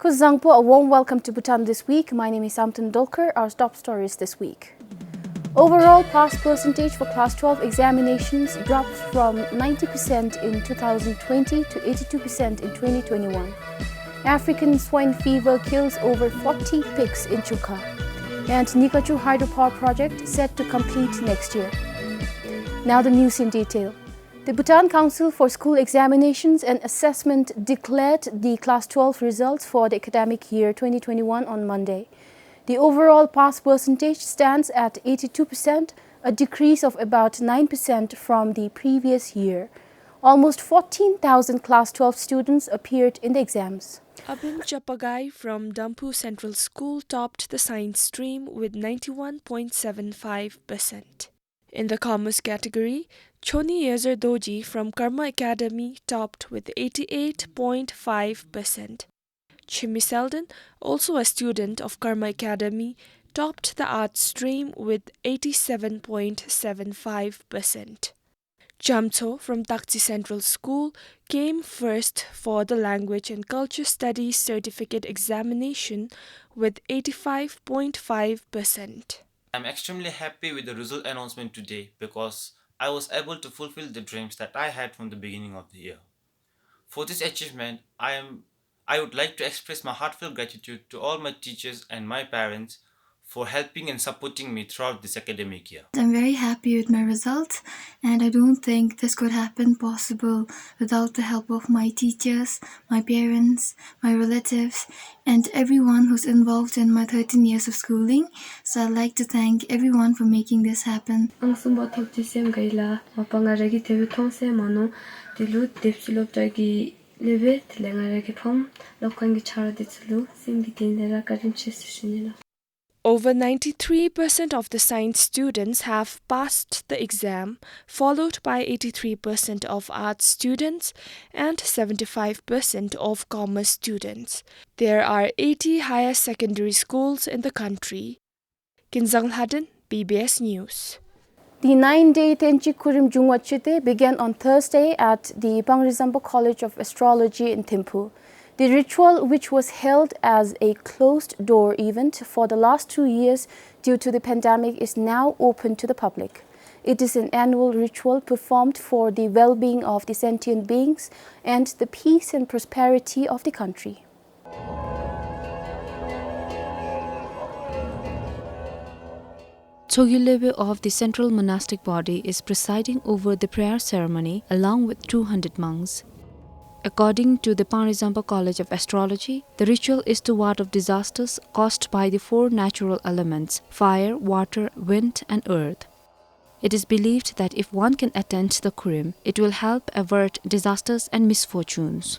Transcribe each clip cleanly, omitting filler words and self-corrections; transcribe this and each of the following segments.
Kuzangpo, a warm welcome to Bhutan This Week. My name is Samton Dolkar. Our top stories this week. Overall pass percentage for Class 12 examinations dropped from 90% in 2020 to 82% in 2021. African swine fever kills over 40 pigs in Chuka. And Nikachu Hydropower project set to complete next year. Now the news in detail. The Bhutan Council for School Examinations and Assessment declared the Class 12 results for the academic year 2021 on Monday. The overall pass percentage stands at 82%, a decrease of about 9% from the previous year. Almost 14,000 Class 12 students appeared in the exams. Abin Chapagai from Dampu Central School topped the science stream with 91.75%. In the commerce category, Choni Yezer Doji from Karma Academy topped with 88.5%. Chimi Selden, also a student of Karma Academy, topped the arts stream with 87.75%. Jamtso from Taksi Central School came first for the Language and Culture Studies Certificate Examination with 85.5%. I'm extremely happy with the result announcement today because I was able to fulfill the dreams that I had from the beginning of the year. For this achievement, I would like to express my heartfelt gratitude to all my teachers and my parents for helping and supporting me throughout this academic year. I'm very happy with my results, and I don't think this could happen possible without the help of my teachers, my parents, my relatives, and everyone who's involved in my 13 years of schooling. So I'd like to thank everyone for making this happen. Over 93% of the science students have passed the exam, followed by 83% of arts students and 75% of commerce students. There are 80 higher secondary schools in the country. Kinzang Haden, PBS News. The 9-day Tenchi Kurim Jungwachite began on Thursday at the Pangrizambo College of Astrology in Thimphu. The ritual, which was held as a closed-door event for the last 2 years due to the pandemic, is now open to the public. It is an annual ritual performed for the well-being of the sentient beings and the peace and prosperity of the country. Togilebe of the central monastic body is presiding over the prayer ceremony along with 200 monks. According to the Pangrizambo College of Astrology, the ritual is to ward off disasters caused by the 4 natural elements: fire, water, wind, and earth. It is believed that if one can attend the Kurim, it will help avert disasters and misfortunes.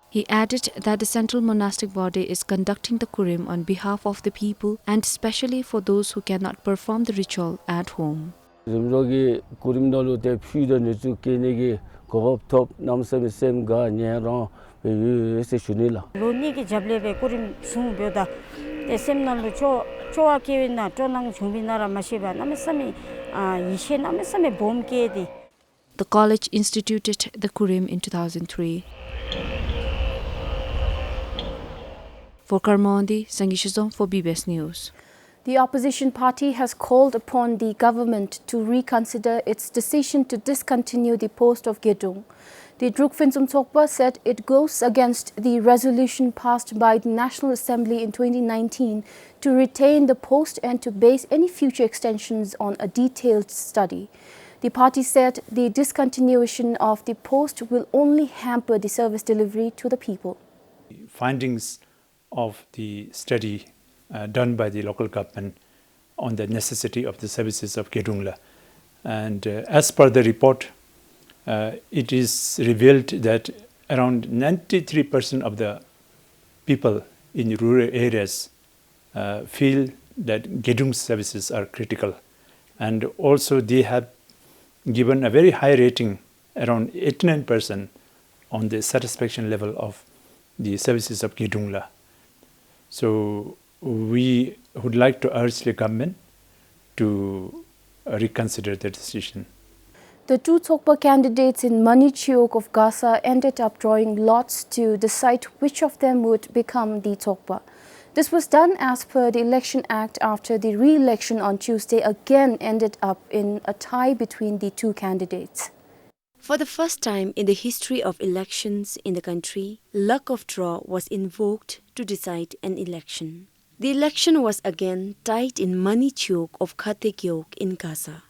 He added that the central monastic body is conducting the Kurim on behalf of the people and especially for those who cannot perform the ritual at home. The college instituted the Kurim in 2003. For Karmondi, Sangishizong for PBS News. The opposition party has called upon the government to reconsider its decision to discontinue the post of Gedung. The Drukfinzum Tsokpa said it goes against the resolution passed by the National Assembly in 2019 to retain the post and to base any future extensions on a detailed study. The party said the discontinuation of the post will only hamper the service delivery to the people. Findings of the study done by the local government on the necessity of the services of Gedungla. And as per the report, it is revealed that around 93% of the people in rural areas feel that Gedung services are critical. And also they have given a very high rating around 89% on the satisfaction level of the services of Gedungla. So we would like to urge the government to reconsider the decision. The two Thokpa candidates in Manichiok of Gaza ended up drawing lots to decide which of them would become the Thokpa. This was done as per the Election Act after the re-election on Tuesday again ended up in a tie between the two candidates. For the first time in the history of elections in the country, luck of draw was invoked to decide an election. The election was again tied in Manichiok of Khatekyok in Gaza.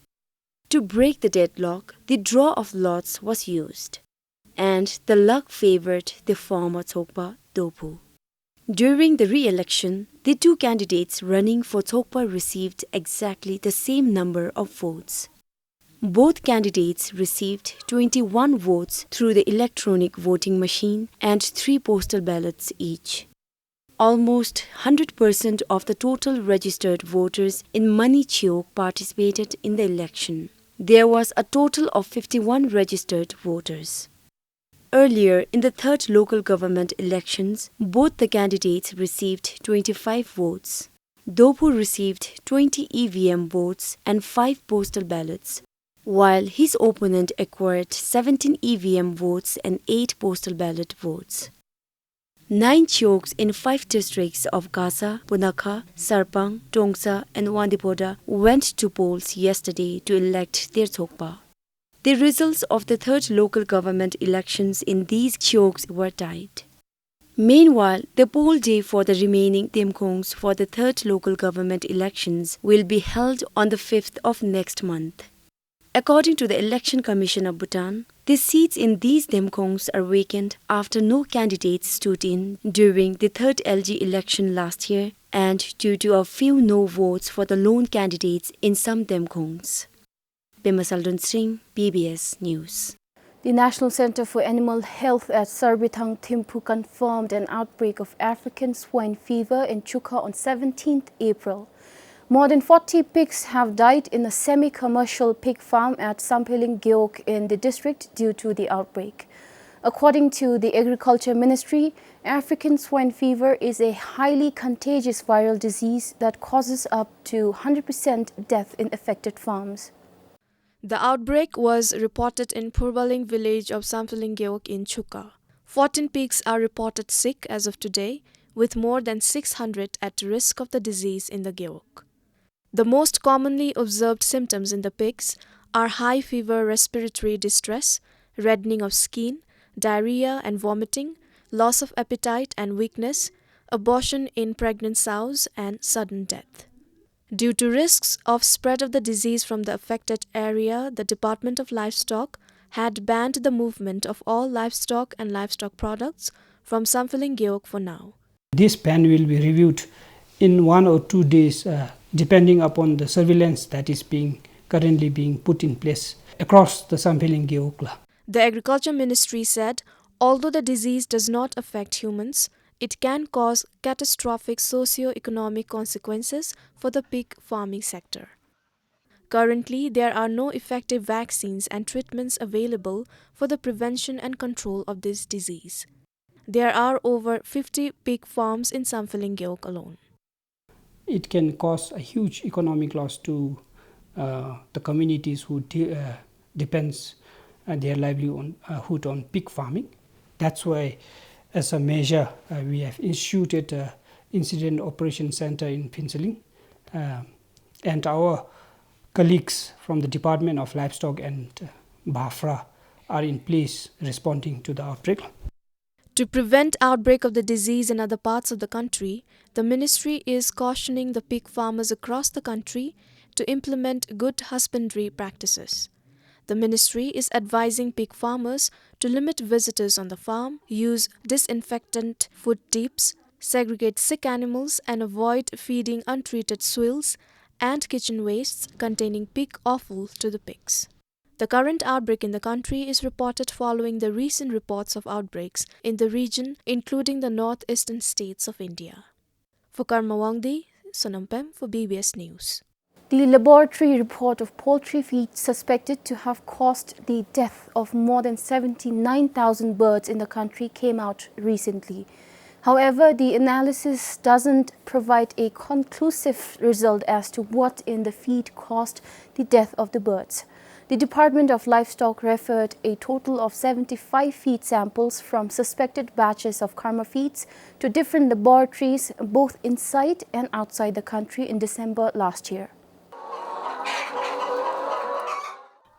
To break the deadlock, the draw of lots was used, and the luck favored the former Thokpa, Dopu. During the re-election, the two candidates running for Thokpa received exactly the same number of votes. Both candidates received 21 votes through the electronic voting machine and 3 postal ballots each. Almost 100% of the total registered voters in Manichiok participated in the election. There was a total of 51 registered voters. Earlier, in the third local government elections, both the candidates received 25 votes. Dopu received 20 EVM votes and 5 postal ballots, while his opponent acquired 17 EVM votes and 8 postal ballot votes. 9 choks in 5 districts of Gaza, Punakha, Sarpang, Tongsa and Wandipoda went to polls yesterday to elect their Thokpa. The results of the third local government elections in these choks were tied. Meanwhile, the poll day for the remaining Demkongs for the third local government elections will be held on the 5th of next month. According to the Election Commission of Bhutan, the seats in these Demkongs are vacant after no candidates stood in during the third LG election last year and due to a few no votes for the lone candidates in some Demkongs. Bimasaldun Singh, PBS News. The National Center for Animal Health at Sarbithang Thimphu confirmed an outbreak of African swine fever in Chukha on 17th April. More than 40 pigs have died in a semi-commercial pig farm at Sampeling Gyeok in the district due to the outbreak. According to the Agriculture Ministry, African swine fever is a highly contagious viral disease that causes up to 100% death in affected farms. The outbreak was reported in Purbaling village of Sampeling Gyeok in Chukha. 14 pigs are reported sick as of today, with more than 600 at risk of the disease in the Gyeok. The most commonly observed symptoms in the pigs are high fever, respiratory distress, reddening of skin, diarrhea and vomiting, loss of appetite and weakness, abortion in pregnant sows, and sudden death. Due to risks of spread of the disease from the affected area, the Department of Livestock had banned the movement of all livestock and livestock products from Sampeling Gyeok for now. This ban will be reviewed in 1 or 2 days, depending upon the surveillance that is currently being put in place across the Sampeling Gyeok. The Agriculture Ministry said, although the disease does not affect humans, it can cause catastrophic socio-economic consequences for the pig farming sector. Currently, there are no effective vaccines and treatments available for the prevention and control of this disease. There are over 50 pig farms in Sampeling Gyeok alone. It can cause a huge economic loss to the communities who depends their livelihood on pig farming. That's why, as a measure, we have instituted an incident operation center in Phinseling, and our colleagues from the Department of Livestock and BAFRA are in place responding to the outbreak. To prevent outbreak of the disease in other parts of the country, the ministry is cautioning the pig farmers across the country to implement good husbandry practices. The ministry is advising pig farmers to limit visitors on the farm, use disinfectant food tips, segregate sick animals and avoid feeding untreated swills and kitchen wastes containing pig offal to the pigs. The current outbreak in the country is reported following the recent reports of outbreaks in the region, including the northeastern states of India. For Karma Wangdi, Sonampem for BBS News. The laboratory report of poultry feed suspected to have caused the death of more than 79,000 birds in the country came out recently. However, the analysis doesn't provide a conclusive result as to what in the feed caused the death of the birds. The Department of Livestock referred a total of 75 feed samples from suspected batches of Karma feeds to different laboratories both inside and outside the country in December last year.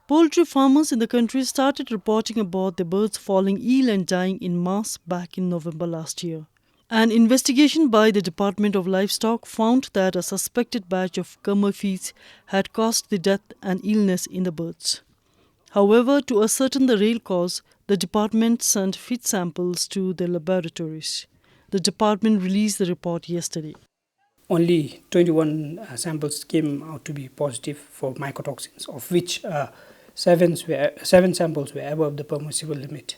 Poultry farmers in the country started reporting about their birds falling ill and dying in mass back in November last year. An investigation by the Department of Livestock found that a suspected batch of Karma feeds had caused the death and illness in the birds. However, to ascertain the real cause, the department sent feed samples to the laboratories. The department released the report yesterday. Only 21 samples came out to be positive for mycotoxins, of which 7 samples were above the permissible limit.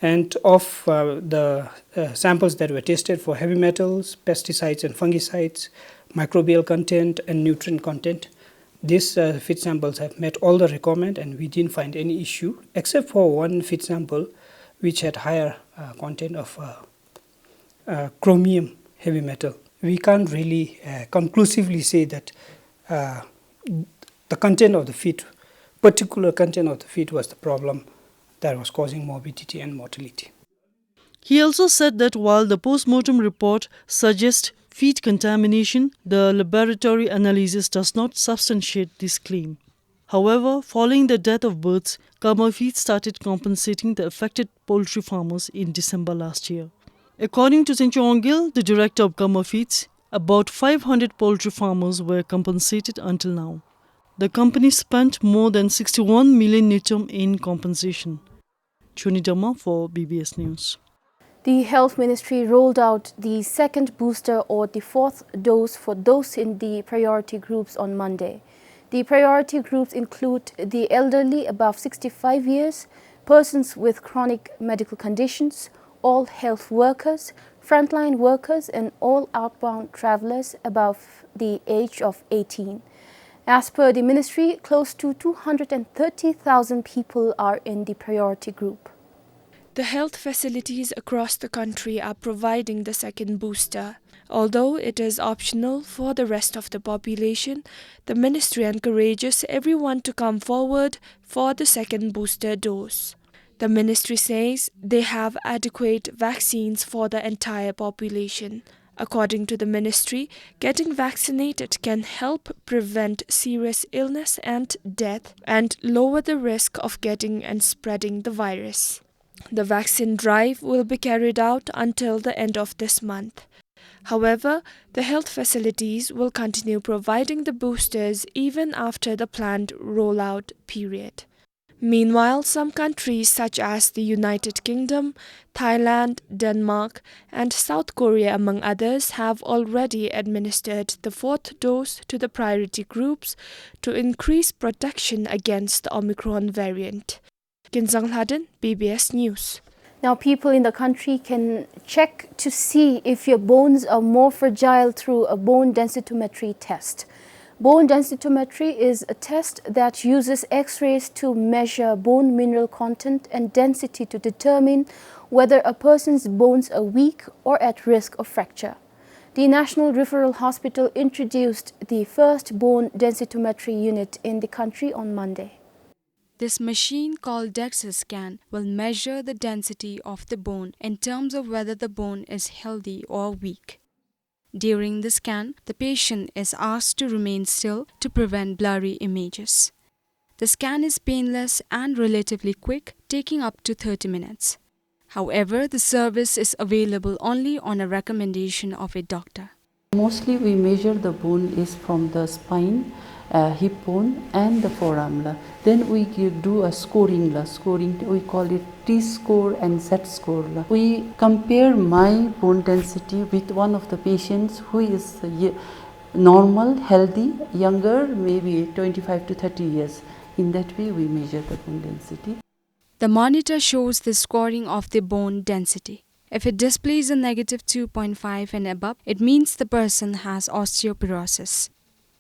And of the samples that were tested for heavy metals, pesticides and fungicides, microbial content and nutrient content, these feed samples have met all the requirements and we didn't find any issue, except for one feed sample which had higher content of chromium heavy metal. We can't really conclusively say that the content of the feed, particular content of the feed was the problem that was causing morbidity and mortality. He also said that while the post-mortem report suggests feed contamination, the laboratory analysis does not substantiate this claim. However, following the death of birds, Karma Feed started compensating the affected poultry farmers in December last year. According to Senchongil, the director of Karma Feeds, about 500 poultry farmers were compensated until now. The company spent more than 61 million nitum in compensation. Chuni Dhamma for BBS News. The Health Ministry rolled out the second booster or the fourth dose for those in the priority groups on Monday. The priority groups include the elderly above 65 years, persons with chronic medical conditions, all health workers, frontline workers and all outbound travellers above the age of 18. As per the ministry, close to 230,000 people are in the priority group. The health facilities across the country are providing the second booster. Although it is optional for the rest of the population, the ministry encourages everyone to come forward for the second booster dose. The ministry says they have adequate vaccines for the entire population. According to the ministry, getting vaccinated can help prevent serious illness and death and lower the risk of getting and spreading the virus. The vaccine drive will be carried out until the end of this month. However, the health facilities will continue providing the boosters even after the planned rollout period. Meanwhile, some countries such as the United Kingdom, Thailand, Denmark, and South Korea, among others, have already administered the fourth dose to the priority groups to increase protection against the Omicron variant. Kinsang Hladen, BBS News. Now, people in the country can check to see if your bones are more fragile through a bone densitometry test. Bone densitometry is a test that uses X-rays to measure bone mineral content and density to determine whether a person's bones are weak or at risk of fracture. The National Referral Hospital introduced the first bone densitometry unit in the country on Monday. This machine called DEXA scan will measure the density of the bone in terms of whether the bone is healthy or weak. During the scan, the patient is asked to remain still to prevent blurry images. The scan is painless and relatively quick, taking up to 30 minutes. However, the service is available only on a recommendation of a doctor. Mostly we measure the bone is from the spine, hip bone and the forearm. Then we do a scoring. We call it T-score and Z-score. We compare my bone density with one of the patients who is normal, healthy, younger, maybe 25 to 30 years. In that way we measure the bone density. The monitor shows the scoring of the bone density. If it displays a negative 2.5 and above, it means the person has osteoporosis.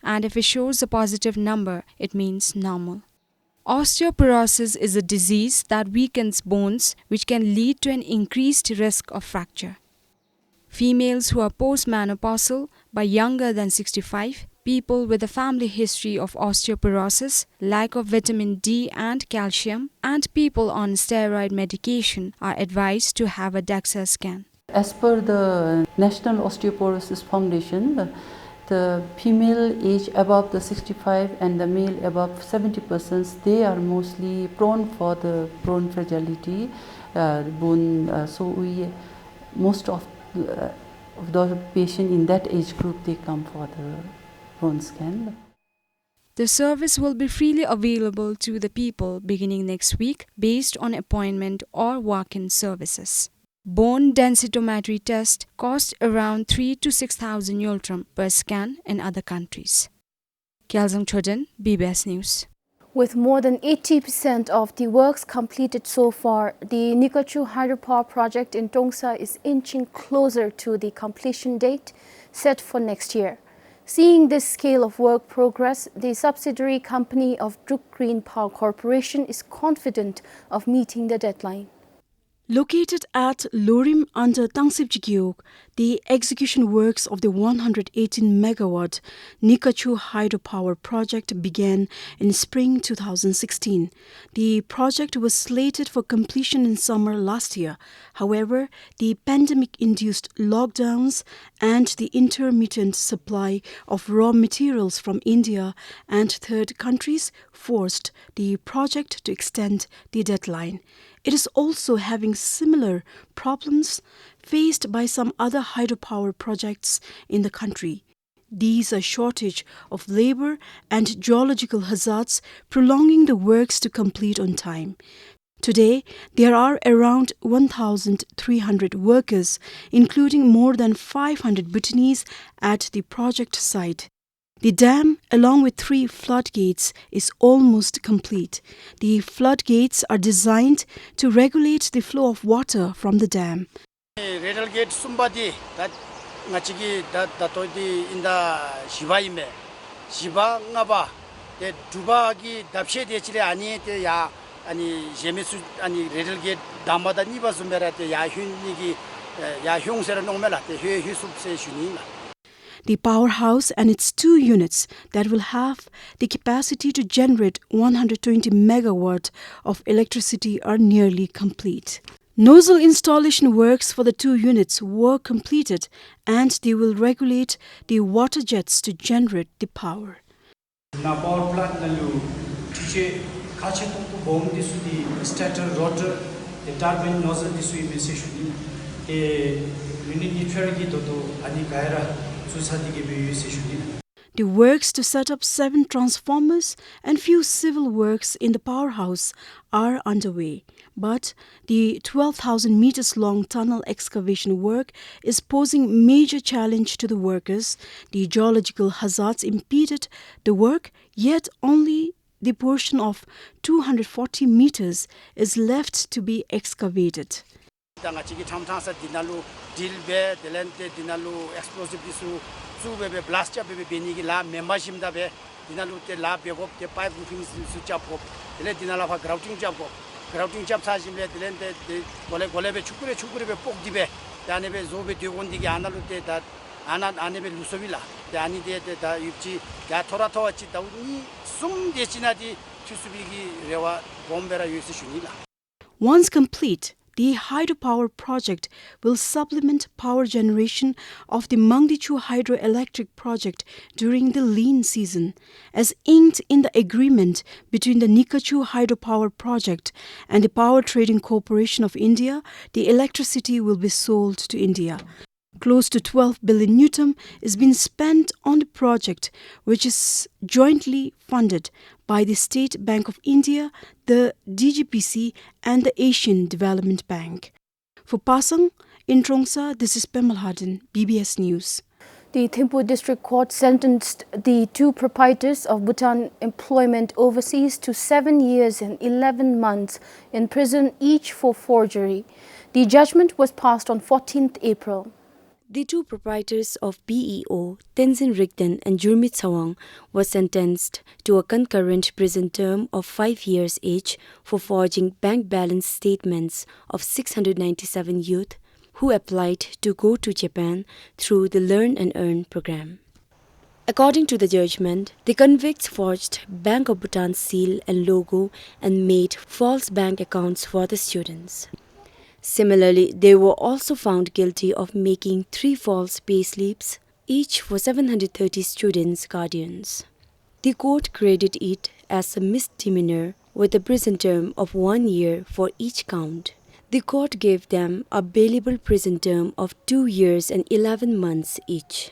and if it shows a positive number, it means normal. Osteoporosis is a disease that weakens bones, which can lead to an increased risk of fracture. Females who are postmenopausal but younger than 65, people with a family history of osteoporosis, lack of vitamin D and calcium, and people on steroid medication are advised to have a DEXA scan. As per the National Osteoporosis Foundation, the female age above the 65 and the male above 70%, they are mostly prone for the bone fragility, most of the patients in that age group, they come for the bone scan. The service will be freely available to the people beginning next week based on appointment or walk-in services. Bone densitometry test cost around 3,000 to 6,000 yultrum per scan in other countries. Kyalzang Chodin, BBS News. With more than 80% of the works completed so far, the Nikachu Hydropower project in Tongsa is inching closer to the completion date set for next year. Seeing this scale of work progress, the subsidiary company of Druk Green Power Corporation is confident of meeting the deadline. Located at Lorim under Tangsipjigyok, the execution works of the 118 megawatt Nikachu Hydropower project began in spring 2016. The project was slated for completion in summer last year. However, the pandemic-induced lockdowns and the intermittent supply of raw materials from India and third countries forced the project to extend the deadline. It is also having similar problems faced by some other hydropower projects in the country. These are shortage of labor and geological hazards prolonging the works to complete on time. Today, there are around 1,300 workers, including more than 500 Bhutanese at the project site. The dam, along with 3 floodgates, is almost complete. The floodgates are designed to regulate the flow of water from the dam. Gate somebody that ngachigi that toidi in the shivaime shiva ngaba the dubagi dapshe dechile ani te ya ani jemesu ani gate damada niba sumera te ya hyunigi ya hyungsera nongmela te hye subse shunina. The powerhouse and its 2 units that will have the capacity to generate 120 megawatt of electricity are nearly complete. Nozzle installation works for the 2 units were completed and they will regulate the water jets to generate the power. Na power plant nalu tiche kache to bomb this the starter rotor the turbine nozzle this we session e mini fergi to ani gaira. The works to set up 7 transformers and few civil works in the powerhouse are underway, but the 12,000 meters long tunnel excavation work is posing major challenge to the workers. The geological hazards impeded the work, yet only the portion of 240 meters is left to be excavated. 당아치기 참탕사 디날로 딜베 델렌테 디날로 explosive disu 수베베 블라스트 베베 베니기 라 멤버십다베 디날로 때라 베고 때 파이프 핑 수잡고 델레 디날라파 그라우팅 잡고 그라우팅 잡 사심레 델렌테 골레베 축구레베 폭디베 다네베 조베 뒤곤디기 아날로 때다 아네베 루소빌라 다니데 다 입지 야 토라토와치 다우니 숨 데치나디 투수비기 레와 bombe라 유스 슈닐라. Once complete, the hydropower project will supplement power generation of the Mangdichu hydroelectric project during the lean season. As inked in the agreement between the Nikachu hydropower project and the Power Trading Corporation of India, the electricity will be sold to India. Close to 12 billion Newton is being spent on the project, which is jointly funded by the State Bank of India, the DGPC and the Asian Development Bank. For Pasang, in Trongsa, this is Pemal Harden, BBS News. The Thimphu District Court sentenced the 2 proprietors of Bhutan Employment Overseas to 7 years and 11 months in prison, each for forgery. The judgment was passed on 14th April. The two proprietors of BEO, Tenzin Rigden and Jurmit Sawang, were sentenced to a concurrent prison term of 5 years each for forging bank balance statements of 697 youth who applied to go to Japan through the Learn and Earn program. According to the judgment, the convicts forged Bank of Bhutan's seal and logo and made false bank accounts for the students. Similarly, they were also found guilty of making 3 false payslips, each for 730 students' guardians. The court credited it as a misdemeanor with a prison term of 1 year for each count. The court gave them a bailable prison term of 2 years and 11 months each.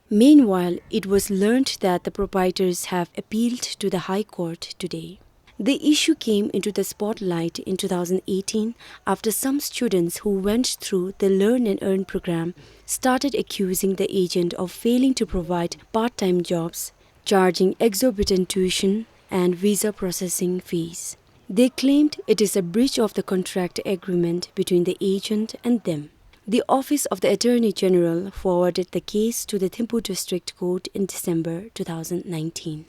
Meanwhile, it was learned that the proprietors have appealed to the High Court today. The issue came into the spotlight in 2018 after some students who went through the Learn and Earn program started accusing the agent of failing to provide part-time jobs, charging exorbitant tuition and visa processing fees. They claimed it is a breach of the contract agreement between the agent and them. The Office of the Attorney General forwarded the case to the Thimphu District Court in December 2019.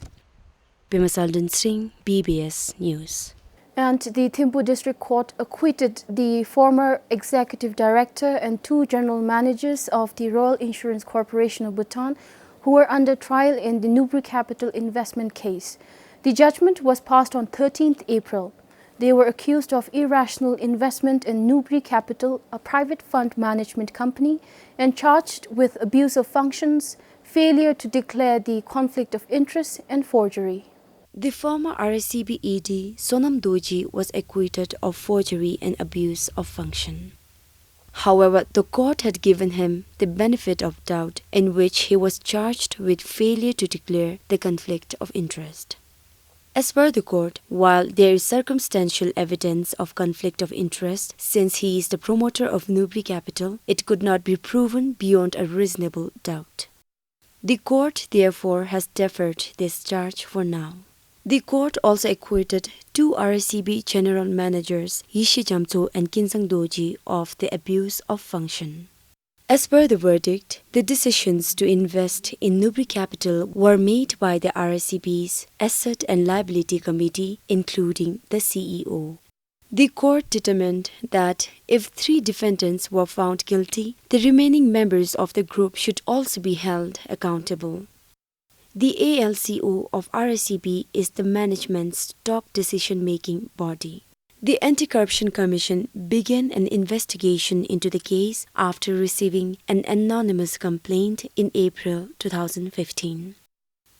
Bimasaldan Singh, BBS News. And the Thimphu District Court acquitted the former executive director and 2 general managers of the Royal Insurance Corporation of Bhutan who were under trial in the Nubri Capital investment case. The judgment was passed on 13th April. They were accused of irrational investment in Nubri Capital, a private fund management company, and charged with abuse of functions, failure to declare the conflict of interest, and forgery. The former RSCB ED, Sonam Doji, was acquitted of forgery and abuse of function. However, the court had given him the benefit of doubt in which he was charged with failure to declare the conflict of interest. As per the court, while there is circumstantial evidence of conflict of interest since he is the promoter of Nubri Capital, it could not be proven beyond a reasonable doubt. The court therefore has deferred this charge for now. The court also acquitted 2 RSCB general managers, Yishi Jamto and Kinsang Doji, of the abuse of function. As per the verdict, the decisions to invest in Nubri Capital were made by the RSCB's Asset and Liability Committee, including the CEO. The court determined that if 3 defendants were found guilty, the remaining members of the group should also be held accountable. The ALCO of RSCB is the management's top decision-making body. The Anti-Corruption Commission began an investigation into the case after receiving an anonymous complaint in April 2015.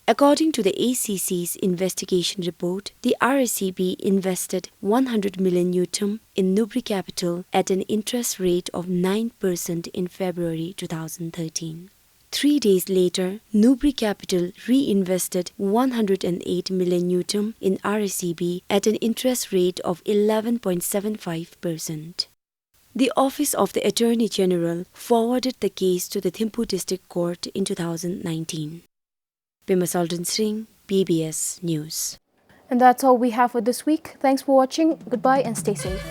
According to the ACC's investigation report, the RSCB invested 100 million Newton in Nubri Capital at an interest rate of 9% in February 2013. 3 days later, Nubri Capital reinvested 108 million Newton in RSCB at an interest rate of 11.75%. The Office of the Attorney General forwarded the case to the Thimphu District Court in 2019. Bimasaldan Singh, BBS News. And that's all we have for this week. Thanks for watching. Goodbye and stay safe.